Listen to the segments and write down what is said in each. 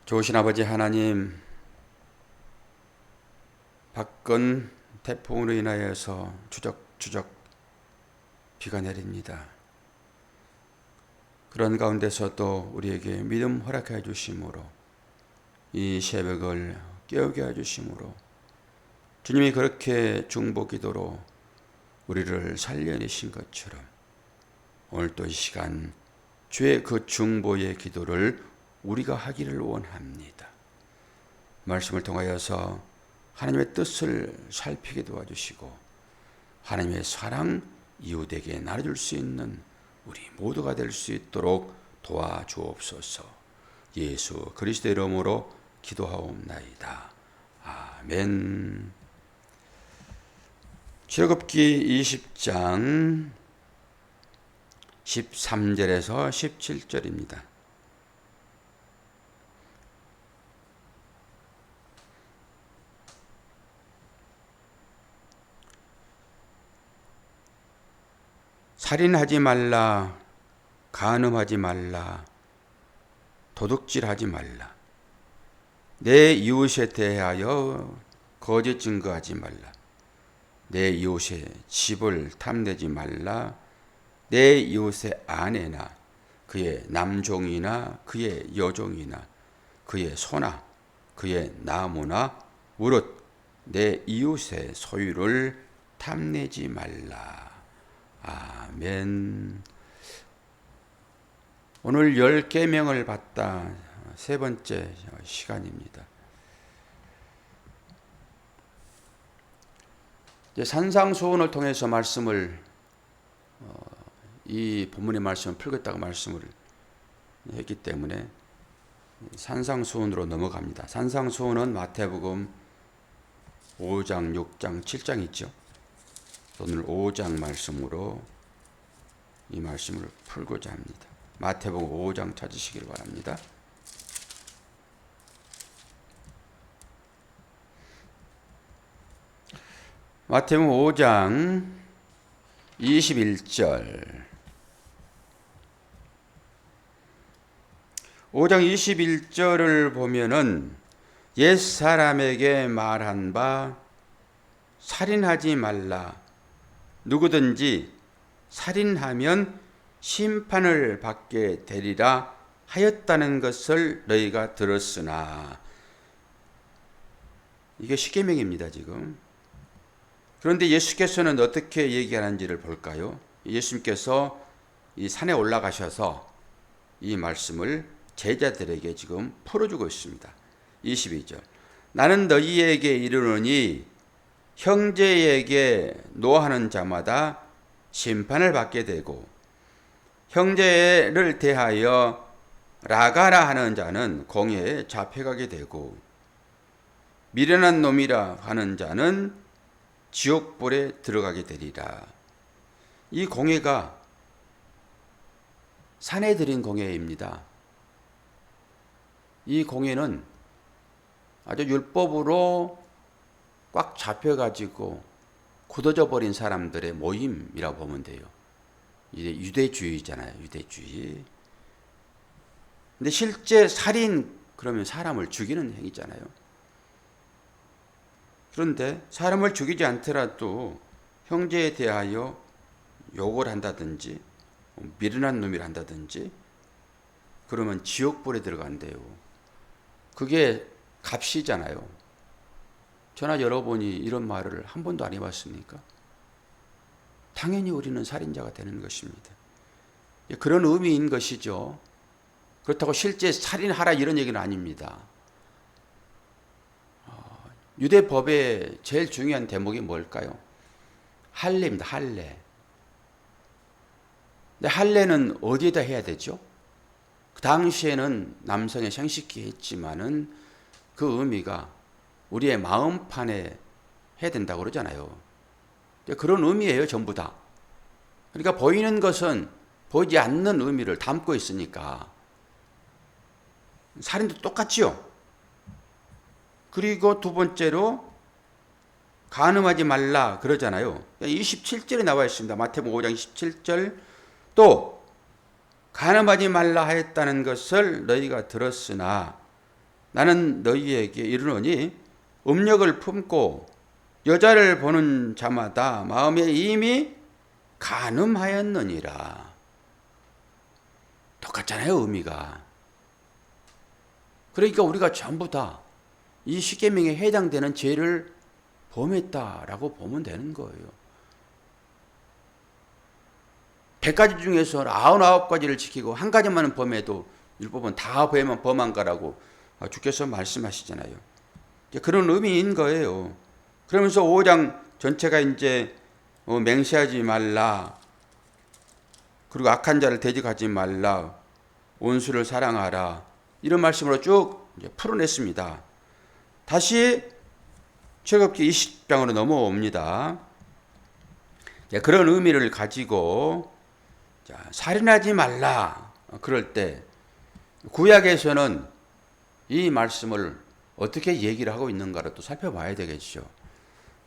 좋으신 아버지 하나님, 박근 태풍으로 인하여서 주적주적 비가 내립니다. 그런 가운데서도 우리에게 믿음 허락해 주심으로, 이 새벽을 깨우게 해 주심으로, 주님이 그렇게 중보 기도로 우리를 살려내신 것처럼 오늘 또 이 시간 주의 그 중보의 기도를 우리가 하기를 원합니다. 말씀을 통하여서 하나님의 뜻을 살피게 도와주시고 하나님의 사랑 이웃에게 나눠줄 수 있는 우리 모두가 될 수 있도록 도와주옵소서. 예수 그리스도의 이름으로 기도하옵나이다. 아멘. 출애굽기 20장 13절에서 17절입니다. 살인하지 말라, 간음하지 말라, 도둑질하지 말라, 내 이웃에 대하여 거짓 증거하지 말라, 내 이웃의 집을 탐내지 말라, 내 이웃의 아내나 그의 남종이나 그의 여종이나 그의 소나 그의 나무나 무릇 내 이웃의 소유를 탐내지 말라. 아멘. 오늘 10계명을 받다 세 번째 시간입니다. 산상수훈을 통해서 말씀을 이 본문의 말씀을 풀겠다고 말씀을 했기 때문에 산상수훈으로 넘어갑니다. 산상수훈은 마태복음 5장, 6장, 7장 있죠. 오늘 5장 말씀으로 이 말씀을 풀고자 합니다. 마태복음 5장 찾으시길 바랍니다. 마태복음 5장 21절 5장 21절을 보면은 옛사람에게 말한 바 살인하지 말라, 누구든지 살인하면 심판을 받게 되리라 하였다는 것을 너희가 들었으나, 이게 십계명입니다 지금. 그런데 예수께서는 어떻게 얘기하는지를 볼까요? 예수님께서 이 산에 올라가셔서 이 말씀을 제자들에게 지금 풀어주고 있습니다. 22절 나는 너희에게 이르노니 형제에게 노하는 자마다 심판을 받게 되고 형제를 대하여 라가라 하는 자는 공회에 잡혀가게 되고 미련한 놈이라 하는 자는 지옥불에 들어가게 되리라. 이 공회가 산에 들인 공회입니다. 이 공회는 아주 율법으로 꽉 잡혀가지고 굳어져 버린 사람들의 모임이라고 보면 돼요. 이제 유대주의잖아요. 유대주의. 근데 실제 살인 그러면 사람을 죽이는 행위잖아요. 그런데 사람을 죽이지 않더라도 형제에 대하여 욕을 한다든지 미련한 놈이라 한다든지 그러면 지옥불에 들어간대요. 그게 값이잖아요. 저나 여러분이 이런 말을 한 번도 안 해봤습니까? 당연히 우리는 살인자가 되는 것입니다. 그런 의미인 것이죠. 그렇다고 실제 살인하라 이런 얘기는 아닙니다. 유대법의 제일 중요한 대목이 뭘까요? 할례입니다. 할례. 근데 할례는 어디에다 해야 되죠? 그 당시에는 남성의 생식기 했지만은 그 의미가 우리의 마음판에 해야 된다고 그러잖아요. 그런 의미예요, 전부 다. 그러니까 보이는 것은 보이지 않는 의미를 담고 있으니까 살인도 똑같지요. 그리고 두 번째로 간음하지 말라 그러잖아요. 27절에 나와 있습니다. 마태복음 5장 27절 또 간음하지 말라 하였다는 것을 너희가 들었으나 나는 너희에게 이르노니 음력을 품고 여자를 보는 자마다 마음에 이미 간음하였느니라. 똑같잖아요, 의미가. 그러니까 우리가 전부 다 이 십계명에 해당되는 죄를 범했다라고 보면 되는 거예요. 100가지 중에서 99가지를 지키고 한 가지만은 범해도 율법은 다 범한 거라고 주께서 말씀하시잖아요. 그런 의미인 거예요. 그러면서 5장 전체가 이제 맹세하지 말라, 그리고 악한 자를 대적하지 말라, 원수를 사랑하라, 이런 말씀으로 쭉 이제 풀어냈습니다. 다시 즐겁게 20장으로 넘어옵니다. 그런 의미를 가지고 살인하지 말라, 그럴 때 구약에서는 이 말씀을 어떻게 얘기를 하고 있는가를 또 살펴봐야 되겠죠.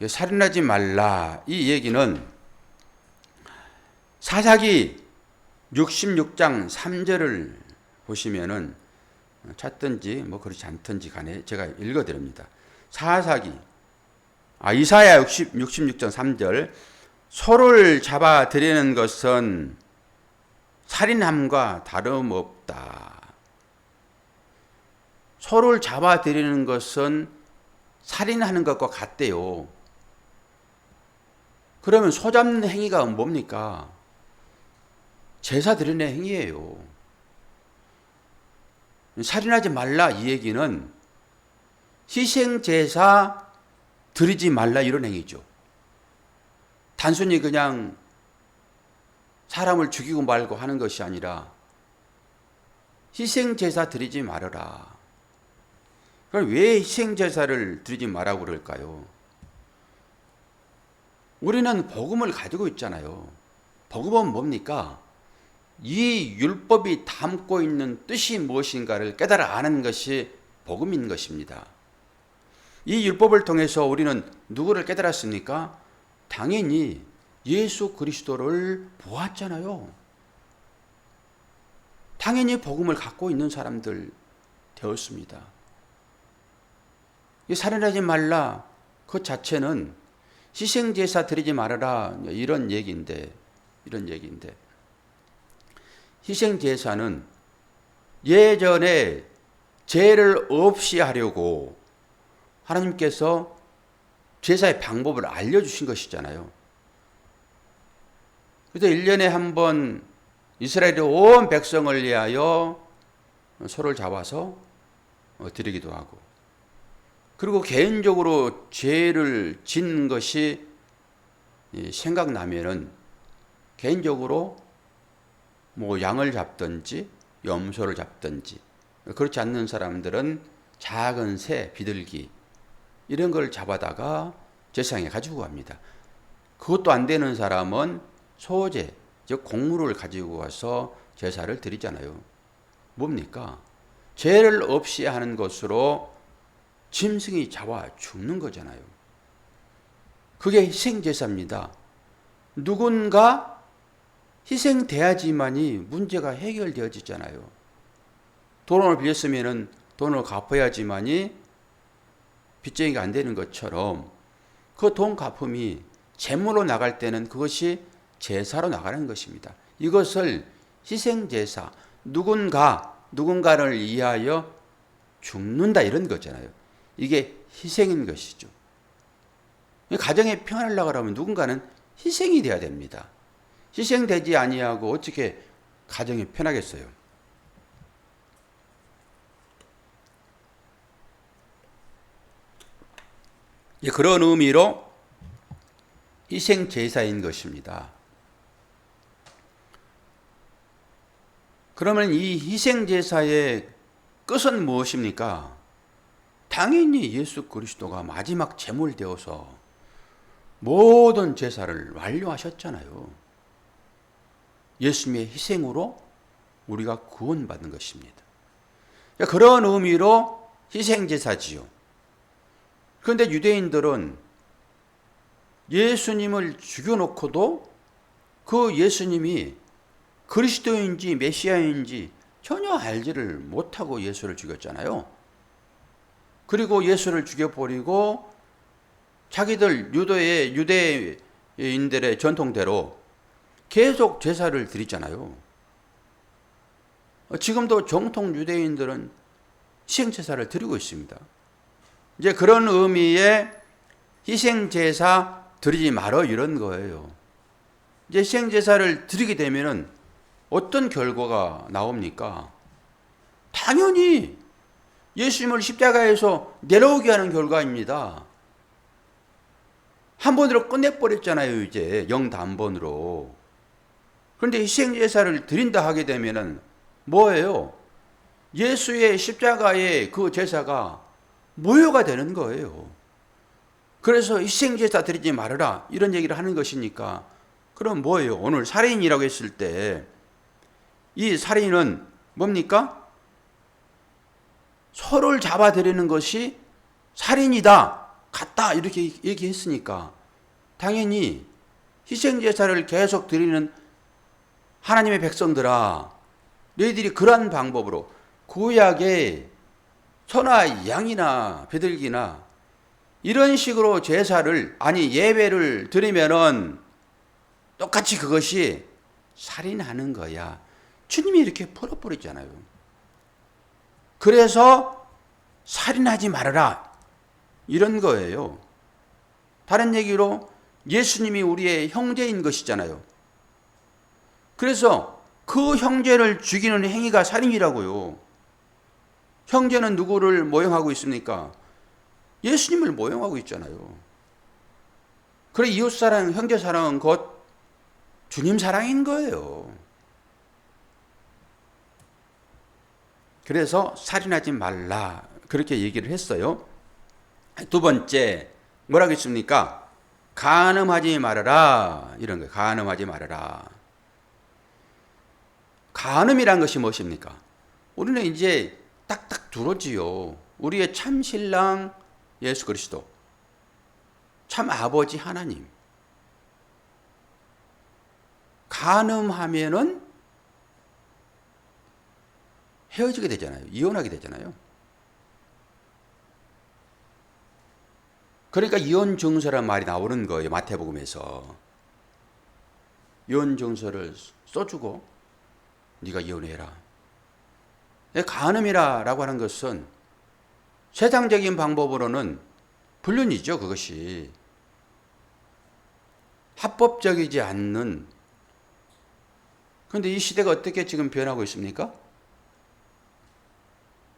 살인하지 말라, 이 얘기는 사사기 66장 3절을 보시면은 찾든지 뭐 그렇지 않든지 간에 제가 읽어드립니다. 이사야 66장 3절, 소를 잡아 들이는 것은 살인함과 다름없다. 소를 잡아 들이는 것은 살인하는 것과 같대요. 그러면 소 잡는 행위가 뭡니까? 제사 드리는 행위예요. 살인하지 말라, 이 얘기는 희생제사 드리지 말라, 이런 행위죠. 단순히 그냥 사람을 죽이고 말고 하는 것이 아니라 희생제사 드리지 말아라. 그럼 왜 희생제사를 드리지 말라고 그럴까요? 우리는 복음을 가지고 있잖아요. 복음은 뭡니까? 이 율법이 담고 있는 뜻이 무엇인가를 깨달아 아는 것이 복음인 것입니다. 이 율법을 통해서 우리는 누구를 깨달았습니까? 당연히 예수 그리스도를 보았잖아요. 당연히 복음을 갖고 있는 사람들 되었습니다. 살인하지 말라, 그 자체는 희생제사 드리지 말아라, 이런 얘기인데 희생제사는 예전에 죄를 없이 하려고 하나님께서 제사의 방법을 알려주신 것이잖아요. 그래서 1년에 한 번 이스라엘의 온 백성을 위하여 소를 잡아서 드리기도 하고, 그리고 개인적으로 죄를 짓는 것이 생각나면은 개인적으로 뭐 양을 잡든지 염소를 잡든지, 그렇지 않는 사람들은 작은 새, 비둘기 이런 걸 잡아다가 제사장에 가지고 갑니다. 그것도 안 되는 사람은 소제, 즉 곡물을 가지고 와서 제사를 드리잖아요. 뭡니까? 죄를 없이 하는 것으로 짐승이 잡아 죽는 거잖아요. 그게 희생제사입니다. 누군가 희생돼야지만이 문제가 해결되어지잖아요. 돈을 빌렸으면 돈을 갚아야지만이 빚쟁이가 안 되는 것처럼 그 돈 갚음이 제물로 나갈 때는 그것이 제사로 나가는 것입니다. 이것을 희생제사, 누군가를 위하여 죽는다, 이런 거잖아요. 이게 희생인 것이죠. 가정에 평안을 나가려면 누군가는 희생이 돼야 됩니다. 희생되지 아니하고 어떻게 가정이 편하겠어요? 그런 의미로 희생제사인 것입니다. 그러면 이 희생제사의 끝은 무엇입니까? 당연히 예수 그리스도가 마지막 제물 되어서 모든 제사를 완료하셨잖아요. 예수님의 희생으로 우리가 구원받는 것입니다. 그런 의미로 희생제사지요. 그런데 유대인들은 예수님을 죽여놓고도 그 예수님이 그리스도인지 메시아인지 전혀 알지를 못하고 예수를 죽였잖아요. 그리고 예수를 죽여버리고 자기들 유대인들의 전통대로 계속 제사를 드리잖아요. 지금도 정통 유대인들은 희생제사를 드리고 있습니다. 이제 그런 의미의 희생제사 드리지 말어 이런 거예요. 이제 희생제사를 드리게 되면은 어떤 결과가 나옵니까? 당연히 예수님을 십자가에서 내려오게 하는 결과입니다. 한 번으로 끝내버렸잖아요, 이제 영단번으로. 그런데 희생제사를 드린다 하게 되면은 뭐예요? 예수의 십자가의 그 제사가 모여가 되는 거예요. 그래서 희생제사 드리지 말아라 이런 얘기를 하는 것이니까 그럼 뭐예요? 오늘 살인이라고 했을 때 이 살인은 뭡니까? 서로를 잡아들이는 것이 살인이다, 같다 이렇게 얘기했으니까 당연히 희생제사를 계속 드리는 하나님의 백성들아, 너희들이 그러한 방법으로 구약에 소나 양이나 비둘기나 이런 식으로 제사를 예배를 드리면은 똑같이 그것이 살인하는 거야. 주님이 이렇게 풀어버리잖아요. 그래서 살인하지 말아라 이런 거예요. 다른 얘기로 예수님이 우리의 형제인 것이잖아요. 그래서 그 형제를 죽이는 행위가 살인이라고요. 형제는 누구를 모형하고 있습니까? 예수님을 모형하고 있잖아요. 그래 이웃사랑, 형제사랑은 곧 주님 사랑인 거예요. 그래서 살인하지 말라 그렇게 얘기를 했어요. 두 번째 뭐라고 했습니까? 간음하지 말아라 이런 거예요. 간음하지 말아라. 간음이란 것이 무엇입니까? 우리는 이제 딱딱 들어지요. 우리의 참 신랑 예수 그리스도, 참 아버지 하나님. 간음하면은 헤어지게 되잖아요. 이혼하게 되잖아요. 그러니까 이혼 증서란 말이 나오는 거예요. 마태복음에서. 이혼 증서를 써주고 네가 이혼해라. 간음이라고 하는 것은 세상적인 방법으로는 불륜이죠. 그것이 합법적이지 않는. 그런데 이 시대가 어떻게 지금 변하고 있습니까?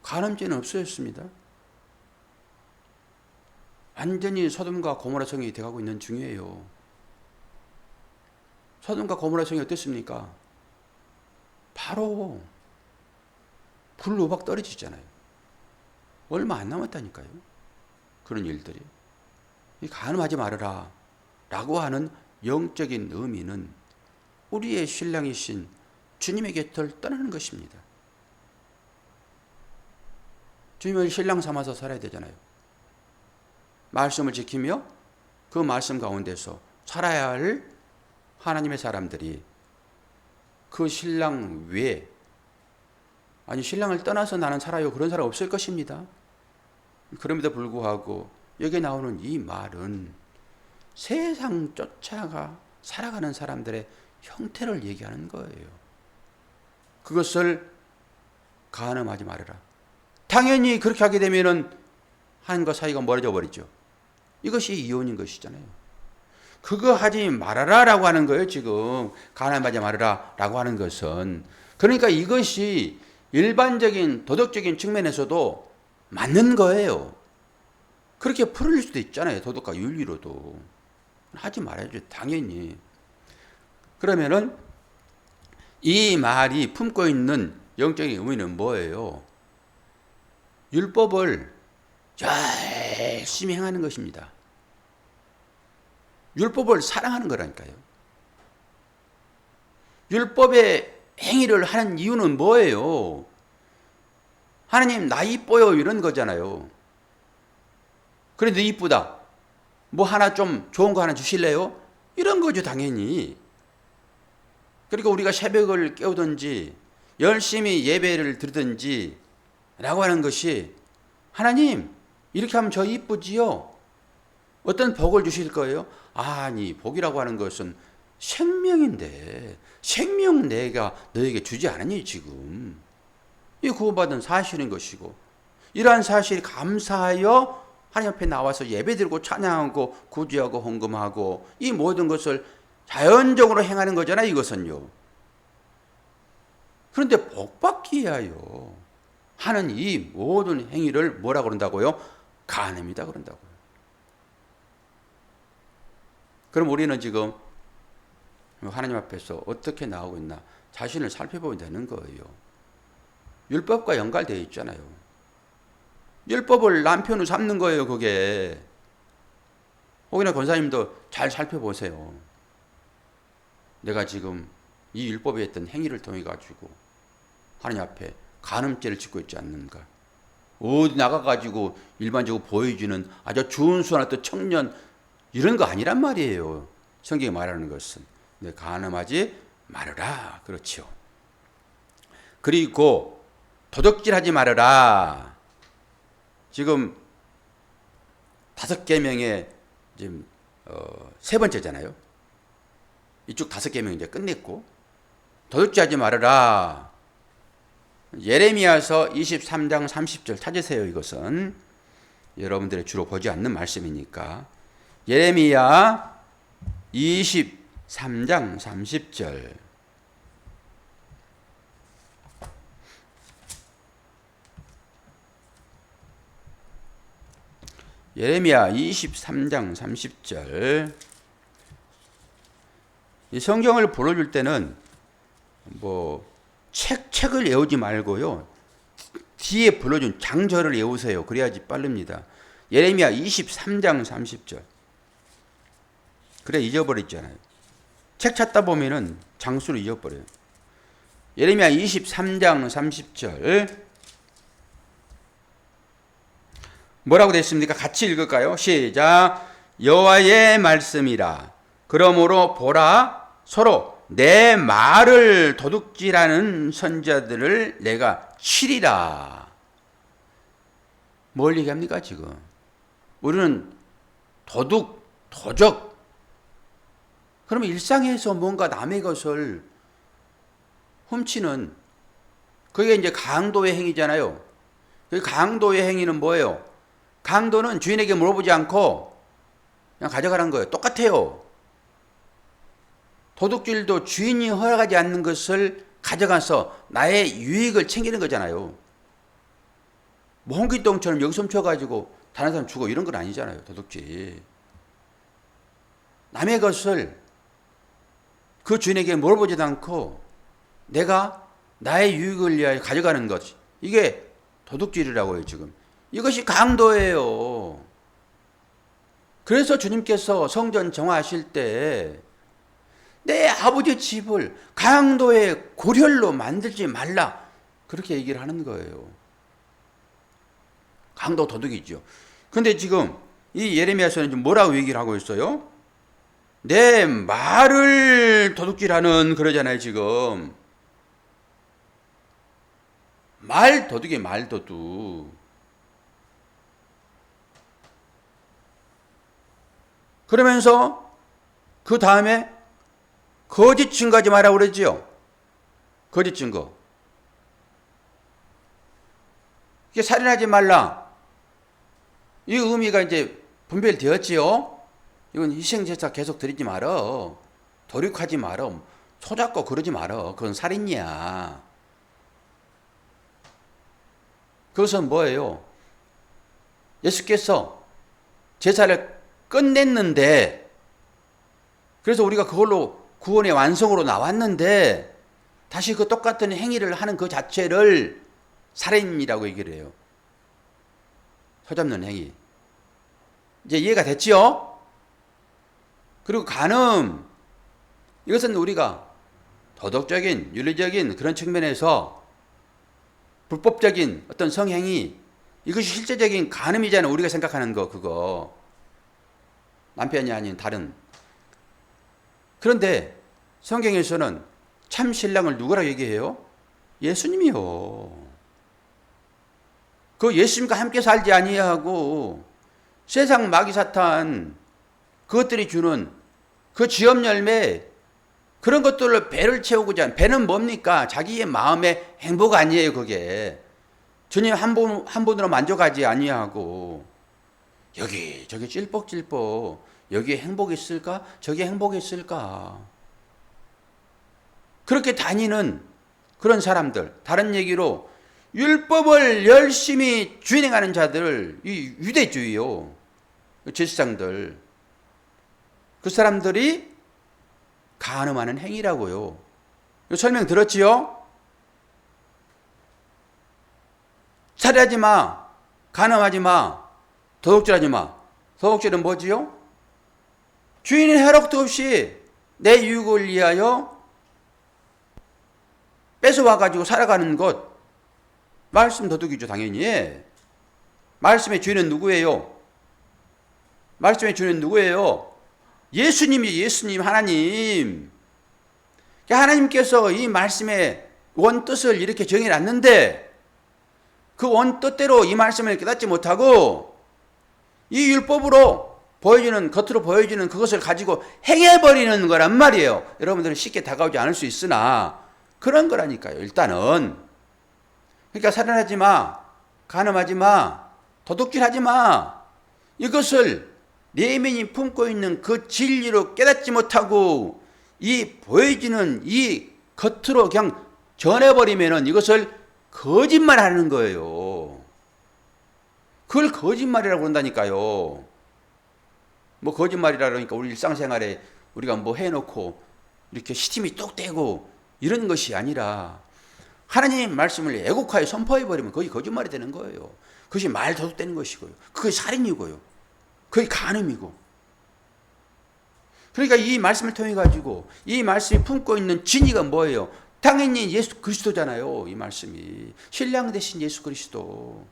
간음죄는 없어졌습니다. 완전히 소돔과 고모라 성이 돼가고 있는 중이에요. 소돔과 고모라 성이 어땠습니까? 바로 불우박 떨어지잖아요. 얼마 안 남았다니까요. 그런 일들이. 간음하지 말아라 라고 하는 영적인 의미는 우리의 신랑이신 주님의 곁을 떠나는 것입니다. 주님을 신랑 삼아서 살아야 되잖아요. 말씀을 지키며 그 말씀 가운데서 살아야 할 하나님의 사람들이 그 신랑 외에, 신랑을 떠나서 나는 살아요 그런 사람 없을 것입니다. 그럼에도 불구하고 여기에 나오는 이 말은 세상 쫓아가 살아가는 사람들의 형태를 얘기하는 거예요. 그것을 간음하지 말아라. 당연히 그렇게 하게 되면은 하나님과 사이가 멀어져 버리죠. 이것이 이혼인 것이잖아요. 그거 하지 말아라 라고 하는 거예요. 지금 간음하지 말아라 라고 하는 것은. 그러니까 이것이 일반적인 도덕적인 측면에서도 맞는 거예요. 그렇게 풀릴 수도 있잖아요. 도덕과 윤리로도. 하지 말아야죠. 당연히. 그러면은 이 말이 품고 있는 영적인 의미는 뭐예요? 율법을 열심히 행하는 것입니다. 율법을 사랑하는 거라니까요. 율법의 행위를 하는 이유는 뭐예요? 하나님 나 이뻐요 이런 거잖아요. 그래도 이쁘다. 뭐 하나 좀 좋은 거 하나 주실래요? 이런 거죠 당연히. 그러니까 우리가 새벽을 깨우든지 열심히 예배를 드리든지 라고 하는 것이 하나님 이렇게 하면 저 이쁘지요? 어떤 복을 주실 거예요? 아니, 복이라고 하는 것은 생명인데, 생명 내가 너에게 주지 않았니, 지금? 이 구원받은 사실인 것이고, 이러한 사실이 감사하여 하나님 앞에 나와서 예배드리고 찬양하고 구제하고 헌금하고 이 모든 것을 자연적으로 행하는 거잖아요, 이것은요. 그런데 복받기 위하여 하는 이 모든 행위를 뭐라고 그런다고요? 간음이다 그런다고요. 그럼 우리는 지금 하나님 앞에서 어떻게 나오고 있나 자신을 살펴보면 되는 거예요. 율법과 연관되어 있잖아요. 율법을 남편으로 삼는 거예요, 그게. 혹여나 권사님도 잘 살펴보세요. 내가 지금 이 율법에 했던 행위를 통해 가지고 하나님 앞에 간음죄를 짓고 있지 않는가. 어디 나가가지고 일반적으로 보여주는 아주 준수한 어떤 청년 이런 거 아니란 말이에요. 성경이 말하는 것은. 네, 간음하지 말아라. 그렇죠. 그리고 도둑질하지 말아라. 지금 5계명의 지금 세 번째잖아요. 이쪽 5계명 이제 끝냈고 도둑질하지 말아라. 예레미야서 23장 30절 찾으세요. 이것은 여러분들이 주로 보지 않는 말씀이니까. 예레미야 23장 30절. 예레미야 23장 30절. 이 성경을 불러줄 때는 책을 외우지 말고요. 뒤에 불러준 장절을 외우세요. 그래야지 빠릅니다. 예레미야 23장 30절. 그래 잊어버렸잖아요. 책 찾다 보면은 장수를 잊어버려요. 예레미야 23장 30절. 뭐라고 되어 있습니까? 같이 읽을까요? 시작. 여호와의 말씀이라. 그러므로 보라, 서로 내 말을 도둑질하는 선자들을 내가 치리라. 뭘 얘기합니까 지금? 우리는 도적. 그러면 일상에서 뭔가 남의 것을 훔치는 그게 이제 강도의 행위잖아요. 그 강도의 행위는 뭐예요? 강도는 주인에게 물어보지 않고 그냥 가져가라는 거예요. 똑같아요. 도둑질도 주인이 허락하지 않는 것을 가져가서 나의 유익을 챙기는 거잖아요. 뭐 홍길동처럼 여기서 훔쳐가지고 다른 사람 주고 이런 건 아니잖아요. 도둑질. 남의 것을 그 주인에게 물어보지도 않고 내가 나의 유익을 위하여 가져가는 것. 이게 도둑질이라고요 지금. 이것이 강도예요. 그래서 주님께서 성전 정화하실 때 내 아버지 집을 강도의 고혈로 만들지 말라. 그렇게 얘기를 하는 거예요. 강도 도둑이죠. 근데 지금 이 예레미야서는 뭐라고 얘기를 하고 있어요? 내 말을 도둑질하는 그러잖아요, 지금. 말 도둑이 말 도둑. 그러면서 그 다음에 거짓 증거하지 마라 그러지요. 거짓 증거. 이게 살인하지 말라. 이 의미가 이제 분별되었지요. 이건 희생제사 계속 드리지 말어. 도륙하지 말어. 손잡고 그러지 말어. 그건 살인이야. 그것은 뭐예요? 예수께서 제사를 끝냈는데 그래서 우리가 그걸로 구원의 완성으로 나왔는데 다시 그 똑같은 행위를 하는 그 자체를 살인이라고 얘기를 해요. 손잡는 행위. 이제 이해가 됐지요? 그리고 간음. 이것은 우리가 도덕적인, 윤리적인 그런 측면에서 불법적인 어떤 성행위, 이것이 실제적인 간음이잖아요. 우리가 생각하는 거, 그거. 남편이 아닌 다른. 그런데 성경에서는 참 신랑을 누구라고 얘기해요? 예수님이요. 그 예수님과 함께 살지 아니하고 세상 마귀 사탄 그것들이 주는 그 지업 열매 그런 것들로 배를 채우고자 하는, 배는 뭡니까? 자기의 마음의 행복 아니에요. 그게 주님 한 분으로 만족하지 아니하고 여기 저기 찔뻑찔뻑 여기에 행복이 있을까? 저기에 행복이 있을까? 그렇게 다니는 그런 사람들, 다른 얘기로 율법을 열심히 준행하는 자들, 이 유대주의요, 제사장들, 그 사람들이 간음하는 행위라고요. 설명 들었지요? 살인하지 마, 간음하지 마, 도둑질하지 마. 도둑질은 뭐지요? 주인의 허락도 없이 내 유익을 위하여 뺏어와가지고 살아가는 것, 말씀 도둑이죠, 당연히. 말씀의 주인은 누구예요? 말씀의 주인은 누구예요? 예수님이, 예수님, 하나님. 하나님께서 이 말씀의 원뜻을 이렇게 정해놨는데 그 원뜻대로 이 말씀을 깨닫지 못하고 이 율법으로 보여주는, 겉으로 보여주는 그것을 가지고 행해버리는 거란 말이에요. 여러분들은 쉽게 다가오지 않을 수 있으나 그런 거라니까요. 일단은. 그러니까 살인하지 마, 간음하지 마, 도둑질하지 마. 이것을 내면이 품고 있는 그 진리로 깨닫지 못하고 이 보여지는 이 겉으로 그냥 전해버리면은 이것을 거짓말하는 거예요. 그걸 거짓말이라고 그런다니까요. 뭐 거짓말이라 그러니까 우리 일상생활에 우리가 뭐 해놓고 이렇게 시침이 뚝 떼고 이런 것이 아니라 하나님 말씀을 애국하여 선포해버리면 그것이 거짓말이 되는 거예요. 그것이 말 도둑되는 것이고요. 그것이 살인이고요. 그것이 간음이고. 그러니까 이 말씀을 통해 가지고 이 말씀이 품고 있는 진리가 뭐예요? 당연히 예수 그리스도잖아요. 이 말씀이 신랑 되신 예수 그리스도.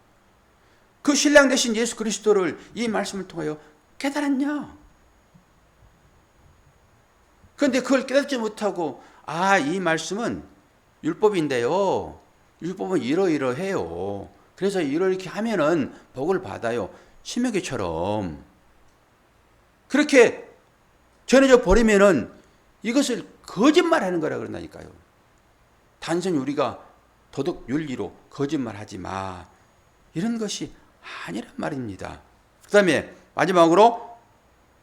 그 신랑 되신 예수 그리스도를 이 말씀을 통하여 깨달았냐? 그런데 그걸 깨닫지 못하고 이 말씀은 율법인데요. 율법은 이러이러해요. 그래서 이렇게 하면은 복을 받아요. 신명기처럼 그렇게 전해져 버리면은 이것을 거짓말하는 거라 그런다니까요. 단순히 우리가 도덕 윤리로 거짓말하지 마 이런 것이 아니란 말입니다. 그 다음에 마지막으로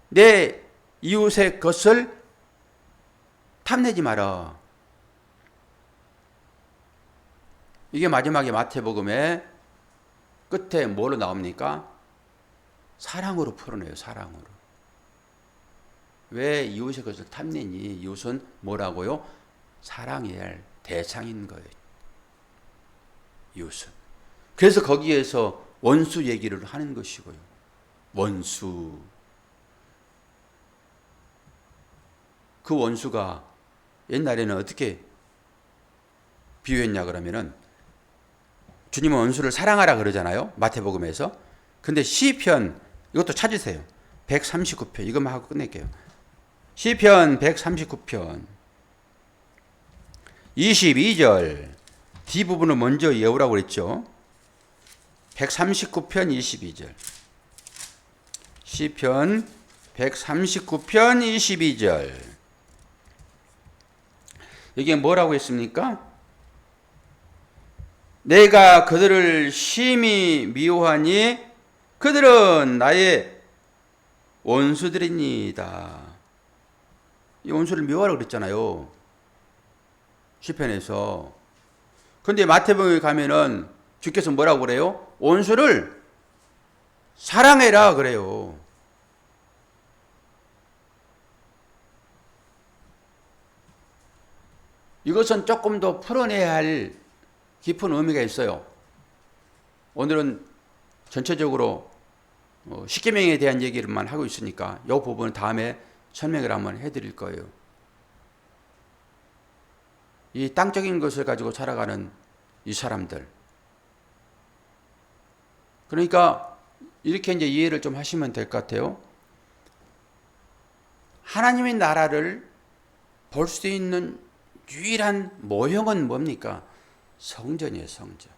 내 이웃의 것을 탐내지 마라. 이게 마지막에 마태복음의 끝에 뭐로 나옵니까? 사랑으로 풀어내요. 사랑으로. 왜 이웃의 것을 탐내니? 이웃은 뭐라고요? 사랑해야 할 대상인 거예요. 이웃은. 그래서 거기에서 원수 얘기를 하는 것이고요. 원수. 그 원수가 옛날에는 어떻게 비유했냐 그러면은 주님은 원수를 사랑하라 그러잖아요. 마태복음에서. 근데 시편 이것도 찾으세요. 139편 이것만 하고 끝낼게요. 시편 139편 22절 뒷부분을 먼저 외우라고 그랬죠. 139편 22절 시편 139편 22절 이게 뭐라고 했습니까? 내가 그들을 심히 미워하니 그들은 나의 원수들이니이다. 이 원수를 미워하라고 그랬잖아요. 시편에서. 그런데 마태복음에 가면은 주께서 뭐라고 그래요? 원수를 사랑해라 그래요. 이것은 조금 더 풀어내야 할 깊은 의미가 있어요. 오늘은 전체적으로 십계명에 대한 얘기를만 하고 있으니까 이 부분은 다음에 설명을 한번 해드릴 거예요. 이 땅적인 것을 가지고 살아가는 이 사람들. 그러니까 이렇게 이제 이해를 좀 하시면 될 것 같아요. 하나님의 나라를 볼 수 있는 유일한 모형은 뭡니까? 성전이에요, 성전.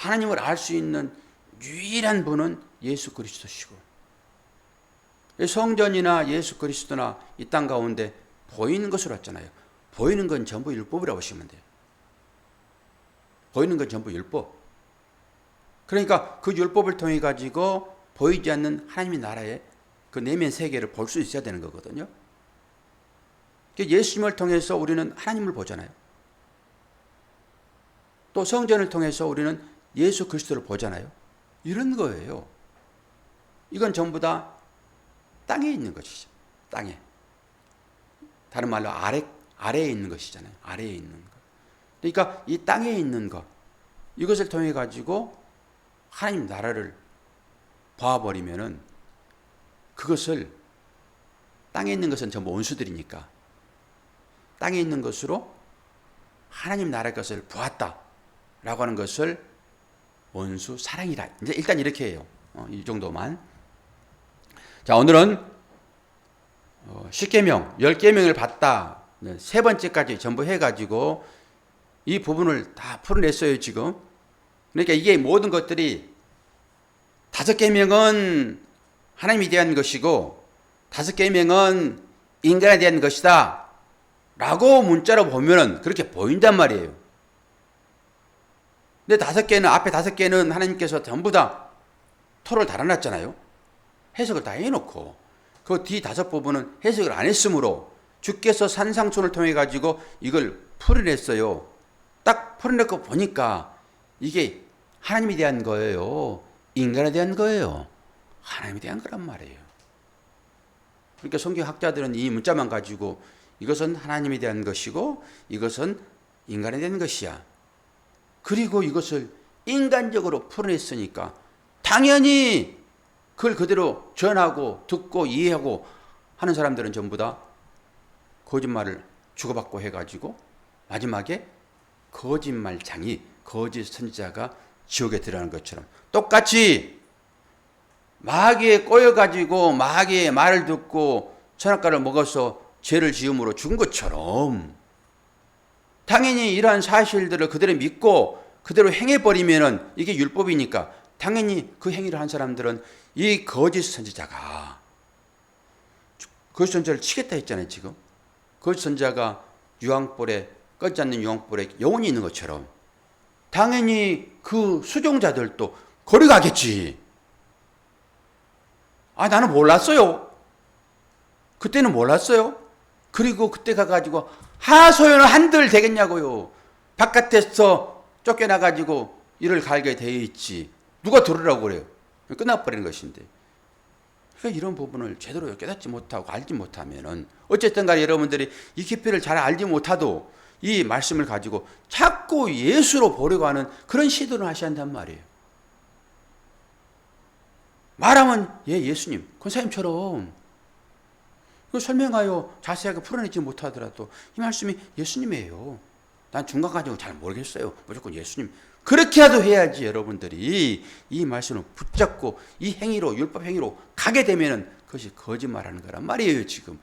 하나님을 알 수 있는 유일한 분은 예수 그리스도시고, 성전이나 예수 그리스도나 이 땅 가운데 보이는 것으로 왔잖아요. 보이는 건 전부 율법이라고 보시면 돼요. 보이는 건 전부 율법. 그러니까 그 율법을 통해 가지고 보이지 않는 하나님의 나라의 그 내면 세계를 볼 수 있어야 되는 거거든요. 예수님을 통해서 우리는 하나님을 보잖아요. 또 성전을 통해서 우리는 예수 그리스도를 보잖아요. 이런 거예요. 이건 전부 다 땅에 있는 것이죠. 땅에. 다른 말로 아래에 있는 것이잖아요. 아래에 있는 것. 그러니까 이 땅에 있는 것, 이것을 통해 가지고 하나님 나라를 봐버리면은 그것을, 땅에 있는 것은 전부 원수들이니까 땅에 있는 것으로 하나님 나라의 것을 보았다라고 하는 것을 원수 사랑이라. 이제 일단 이렇게 해요. 이 정도만. 자, 오늘은 10계명, 10계명을 받다. 세 번째까지 전부 해가지고 이 부분을 다 풀어냈어요, 지금. 그러니까 이게 모든 것들이 5계명은 하나님에 대한 것이고 5계명은 인간에 대한 것이다 라고 문자로 보면은 그렇게 보인단 말이에요. 근데 5개는, 앞에 5개는 하나님께서 전부 다 토를 달아놨잖아요. 해석을 다 해놓고 그 뒤 5부분은 해석을 안 했으므로 주께서 산상순을 통해 가지고 이걸 풀어냈어요. 딱 풀어내고 보니까 이게 하나님에 대한 거예요, 인간에 대한 거예요? 하나님에 대한 거란 말이에요. 그러니까 성경학자들은 이 문자만 가지고 이것은 하나님에 대한 것이고 이것은 인간에 대한 것이야, 그리고 이것을 인간적으로 풀어냈으니까 당연히 그걸 그대로 전하고 듣고 이해하고 하는 사람들은 전부 다 거짓말을 주고받고 해가지고 마지막에 거짓말장이, 거짓 선지자가 지옥에 들어가는 것처럼, 똑같이 마귀에 꼬여가지고 마귀의 말을 듣고 선악과를 먹어서 죄를 지음으로 죽은 것처럼 당연히 이러한 사실들을 그대로 믿고 그대로 행해버리면은 이게 율법이니까 당연히 그 행위를 한 사람들은 이 거짓 선지자가, 거짓 선지자를 치겠다 했잖아요, 지금. 거짓 선지자가 유황불에, 꺼지지 않는 유황불에 영혼이 있는 것처럼 당연히 그 수종자들도 거리 가겠지. 아, 나는 몰랐어요. 그때는 몰랐어요. 그리고 그때 가가지고 하소연을 한들 되겠냐고요. 바깥에서 쫓겨나가지고 이를 갈게 되어 있지. 누가 들으라고 그래요. 끝나버리는 것인데. 그러니까 이런 부분을 제대로 깨닫지 못하고 알지 못하면은, 어쨌든 간에 여러분들이 이 깊이를 잘 알지 못하도 이 말씀을 가지고 자꾸 예수로 보려고 하는 그런 시도를 하셔야 한단 말이에요. 말하면 예수님, 권사님처럼 설명하여 자세하게 풀어내지 못하더라도 이 말씀이 예수님이에요. 난 중간까지는 잘 모르겠어요. 무조건 예수님. 그렇게라도 해야지 여러분들이 이 말씀을 붙잡고 이 행위로, 율법 행위로 가게 되면은 그것이 거짓말하는 거란 말이에요, 지금.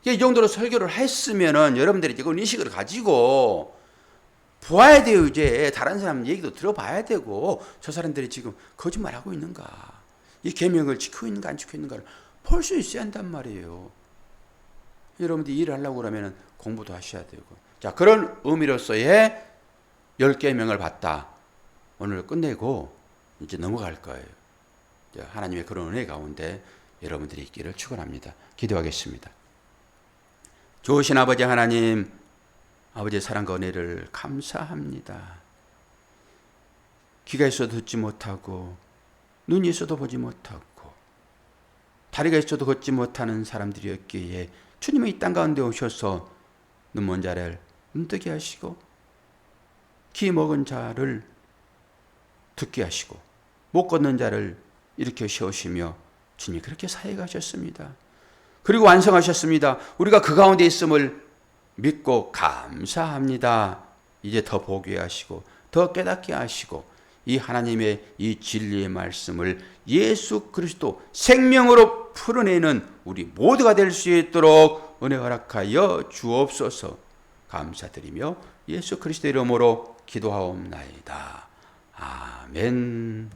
이 정도로 설교를 했으면은 여러분들이 이걸 인식을 가지고 보아야 돼요. 이제 다른 사람 얘기도 들어봐야 되고, 저 사람들이 지금 거짓말하고 있는가, 이 계명을 지키고 있는가 안 지키고 있는가를 볼 수 있어야 한단 말이에요. 여러분들이 일을 하려고 그러면 공부도 하셔야 되고. 자, 그런 의미로서의 10계명을 받다. 오늘 끝내고 이제 넘어갈 거예요. 하나님의 그런 은혜 가운데 여러분들이 있기를 축원합니다. 기도하겠습니다. 좋으신 아버지 하나님, 아버지의 사랑과 은혜를 감사합니다. 귀가 있어도 듣지 못하고 눈이 있어도 보지 못하고 다리가 있어도 걷지 못하는 사람들이었기에 주님은 이 땅 가운데 오셔서 눈먼 자를 눈뜨게 하시고 귀 먹은 자를 듣게 하시고 못 걷는 자를 일으켜 세우시며 주님이 그렇게 사역하셨습니다. 그리고 완성하셨습니다. 우리가 그 가운데 있음을 믿고 감사합니다. 이제 더 보게 하시고 더 깨닫게 하시고 이 하나님의 이 진리의 말씀을 예수 그리스도 생명으로 풀어내는 우리 모두가 될 수 있도록 은혜 허락하여 주옵소서. 감사드리며 예수 그리스도 이름으로 기도하옵나이다. 아멘.